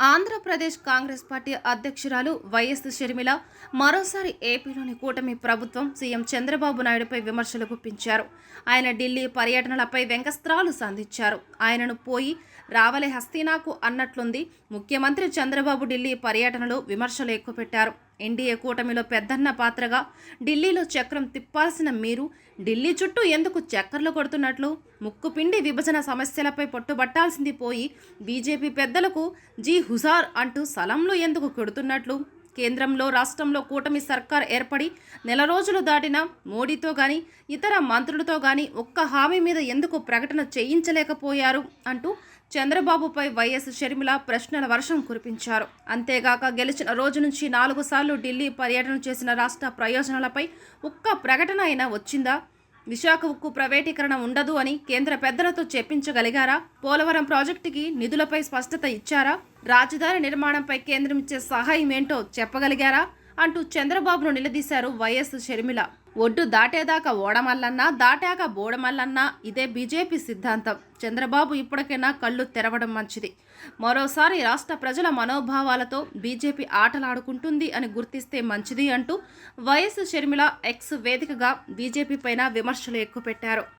Andhra Pradesh Congress party అధ్యక్షురాలు YS Sharmila మరోసారి ఏపీలోని కూటమి ప్రభుత్వం సీఎం చంద్రబాబు నాయుడుపై విమర్శలు గుప్పించారు. ఆయన ఢిల్లీ పర్యటనలపై వ్యంగ్యాస్త్రాలు సంధించారు. ఆయనను పోయి రావలే హస్తీనాకు అన్నట్లుంది. ముఖ్యమంత్రి చంద్రబాబు ఢిల్లీ పర్యటనలో విమర్శలు ఎక్కుపెట్టారు. ఎన్డీఏ కూటమిలో పెద్దన్న పాత్రగా ఢిల్లీలో చక్రం తిప్పాల్సిన మీరు ఢిల్లీ చుట్టూ ఎందుకు చక్కర్లు కొడుతున్నట్లు? ముక్కుపిండి విభజన సమస్యలపై పట్టుబట్టాల్సింది పోయి బీజేపీ పెద్దలకు జీ హుజార్ అంటూ సలంలు ఎందుకు కొడుతున్నట్లు? కేంద్రంలో రాష్ట్రంలో కూటమి సర్కార్ ఏర్పడి నెల రోజులు దాటినా మోడీతో గాని ఇతర మంత్రులతో గాని ఒక్క హామీ మీద ఎందుకు ప్రకటన చేయించలేకపోయారు అంటూ చంద్రబాబుపై వైఎస్ షర్మిల ప్రశ్నల వర్షం కురిపించారు. అంతేగాక గెలిచిన రోజు నుంచి 4 సార్లు ఢిల్లీ పర్యటన చేసిన రాష్ట్ర ప్రయోజనాలపై ఒక్క ప్రకటన అయినా వచ్చిందా? విశాఖ ఉక్కు ప్రైవేటీకరణ ఉండదు అని కేంద్ర పెద్దలతో చెప్పించగలిగారా? పోలవరం ప్రాజెక్టుకి నిధులపై స్పష్టత ఇచ్చారా? రాజధాని నిర్మాణంపై కేంద్రం ఇచ్చే సహాయం ఏంటో చెప్పగలిగారా అంటూ చంద్రబాబును నిలదీశారు వైఎస్ షర్మిల. ఒడ్డు దాటేదాకా ఓడమల్లన్నా, దాటాక బోడమల్లన్నా ఇదే బీజేపీ సిద్ధాంతం. చంద్రబాబు ఇప్పటికైనా కళ్ళు తెరవడం మంచిది. మరోసారి రాష్ట్ర ప్రజల మనోభావాలతో బీజేపీ ఆటలాడుకుంటుంది అని గుర్తిస్తే మంచిది అంటూ వైఎస్ షర్మిల ఎక్స్ వేదికగా బీజేపీ పైన విమర్శలు ఎక్కుపెట్టారు.